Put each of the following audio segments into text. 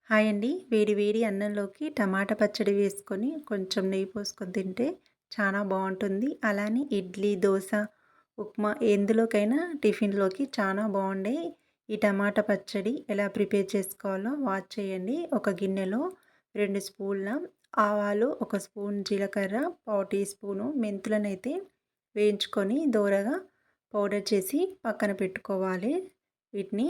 Hi అండి. వేడి వేడి అన్నంలోకి టమాటా పచ్చడి వేసుకొని కొంచెం నెయ్యి పోసుకొని తింటే చాలా బాగుంటుంది. అలానే ఇడ్లీ, దోశ, ఉప్మా ఎందులోకైనా టిఫిన్‌లోకి చాలా బాగుండే ఈ టమాటా పచ్చడి ఎలా ప్రిపేర్ చేసుకోవాలో వాచ్ చేయండి. ఒక గిన్నెలో 2 స్పూన్ల ఆవాలు, 1 స్పూన్ జీలకర్ర, పావు టీ స్పూను మెంతులనైతే వేయించుకొని దోరగా పౌడర్ చేసి పక్కన పెట్టుకోవాలి. వీటిని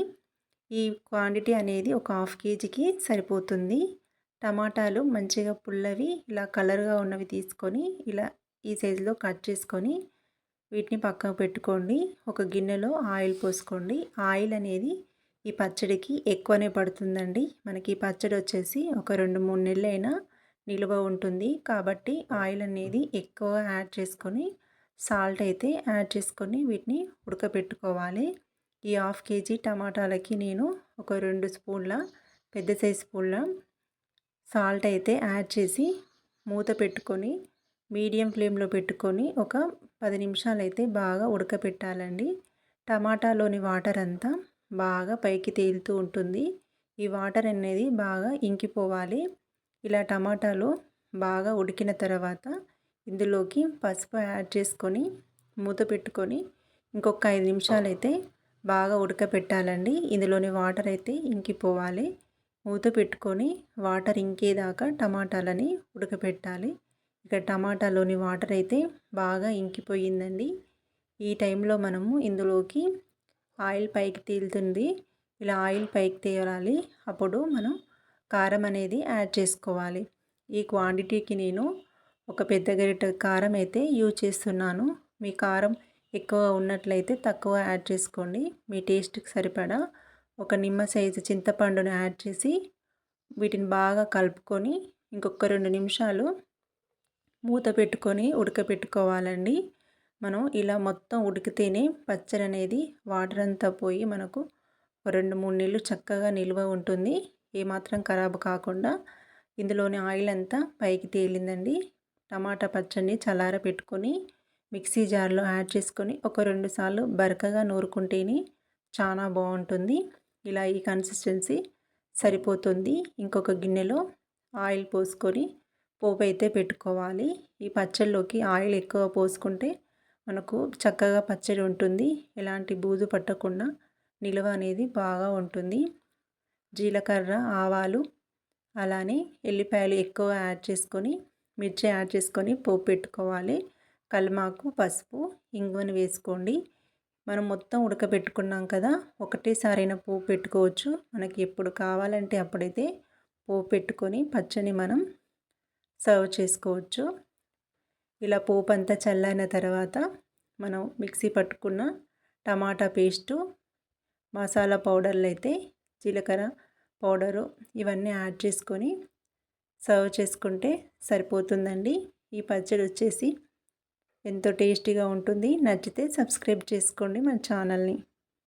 ఈ క్వాంటిటీ అనేది ఒక హాఫ్ కేజీకి సరిపోతుంది. టమాటాలు మంచిగా పుల్లవి ఇలా కలర్‌గా ఉన్నవి తీసుకొని ఇలా ఈ సైజులో కట్ చేసుకొని వీటిని పక్కకు పెట్టుకోండి. ఒక గిన్నెలో ఆయిల్ పోసుకోండి. ఆయిల్ అనేది ఈ పచ్చడికి ఎక్కువనే పడుతుందండి. మనకి ఈ పచ్చడి వచ్చేసి ఒక 2, 3 నెలలైనా నిలువ ఉంటుంది. కాబట్టి ఆయిల్ అనేది ఎక్కువ యాడ్ చేసుకొని సాల్ట్ అయితే యాడ్ చేసుకొని వీటిని ఉడకబెట్టుకోవాలి. ఈ హాఫ్ కేజీ టమాటాలకి నేను ఒక 2 స్పూన్ల పెద్ద సైజు స్పూన్ల సాల్ట్ అయితే యాడ్ చేసి మూత పెట్టుకొని మీడియం ఫ్లేమ్లో పెట్టుకొని ఒక 10 నిమిషాలు అయితే బాగా ఉడకపెట్టాలండి. టమాటాలోని వాటర్ అంతా బాగా పైకి తేలుతూ ఉంటుంది. ఈ వాటర్ అనేది బాగా ఇంకిపోవాలి. ఇలా టమాటాలు బాగా ఉడికిన తర్వాత ఇందులోకి పసుపు యాడ్ చేసుకొని మూత పెట్టుకొని ఇంకొక 5 నిమిషాలు అయితే బాగా ఉడకపెట్టాలండి. ఇందులోని వాటర్ అయితే ఇంకిపోవాలి. మూత పెట్టుకొని వాటర్ ఇంకేదాకా టమాటాలని ఉడకపెట్టాలి. ఇక టమాటాలోని వాటర్ అయితే బాగా ఇంకిపోయిందండి. ఈ టైంలో మనము ఇందులోకి ఆయిల్ పైకి తేలుతుంది. ఇలా ఆయిల్ పైకి తేలాలి. అప్పుడు మనం కారం అనేది యాడ్ చేసుకోవాలి. ఈ క్వాంటిటీకి నేను ఒక పెద్ద గరిటె కారం అయితే యూజ్ చేస్తున్నాను. మీ కారం ఎక్కువ ఉన్నట్లయితే తక్కువ యాడ్ చేసుకోండి. మీ టేస్ట్కి సరిపడా ఒక నిమ్మ సైజు చింతపండును యాడ్ చేసి వీటిని బాగా కలుపుకొని ఇంకొక 2 నిమిషాలు మూత పెట్టుకొని ఉడకపెట్టుకోవాలండి. మనం ఇలా మొత్తం ఉడికితేనే పచ్చడి అనేది వాటర్ అంతా పోయి మనకు 2, 3 నెలలు చక్కగా నిల్వ ఉంటుంది. ఏమాత్రం ఖరాబ్ కాకుండా ఇందులోని ఆయిల్ అంతా పైకి తేలిందండి. టమాటా పచ్చడిని చల్లార పెట్టుకొని మిక్సీ జార్లో యాడ్ చేసుకొని ఒక 2 సార్లు బరకగా నూరుకుంటేనే చాలా బాగుంటుంది. ఇలా ఈ కన్సిస్టెన్సీ సరిపోతుంది. ఇంకొక గిన్నెలో ఆయిల్ పోసుకొని పోపు అయితే పెట్టుకోవాలి. ఈ పచ్చడిలోకి ఆయిల్ ఎక్కువ పోసుకుంటే మనకు చక్కగా పచ్చడి ఉంటుంది. ఎలాంటి బూజు పట్టకుండా నిల్వ అనేది బాగా ఉంటుంది. జీలకర్ర, ఆవాలు అలానే ఎల్లిపాయలు ఎక్కువ యాడ్ చేసుకొని మిర్చి యాడ్ చేసుకొని పోపు పెట్టుకోవాలి. కల్మాకు, పసుపు, ఇంగువను వేసుకోండి. మనం మొత్తం ఉడకబెట్టుకున్నాం కదా, ఒకటేసారైనా పోపు పెట్టుకోవచ్చు. మనకి ఎప్పుడు కావాలంటే అప్పుడైతే పోపు పెట్టుకొని పచ్చడిని మనం సర్వ్ చేసుకోవచ్చు. ఇలా పోపు అంతా చల్లారిన తర్వాత మనం మిక్సీ పట్టుకున్న టమాటా పేస్టు, మసాలా పౌడర్లు అయితే జీలకర్ర పౌడరు ఇవన్నీ యాడ్ చేసుకొని సర్వ్ చేసుకుంటే సరిపోతుందండి. ఈ పచ్చడి వచ్చేసి ఎంతో టేస్టీగా ఉంటుంది. నచ్చితే సబ్స్క్రైబ్ చేసుకోండి మన ఛానల్ని.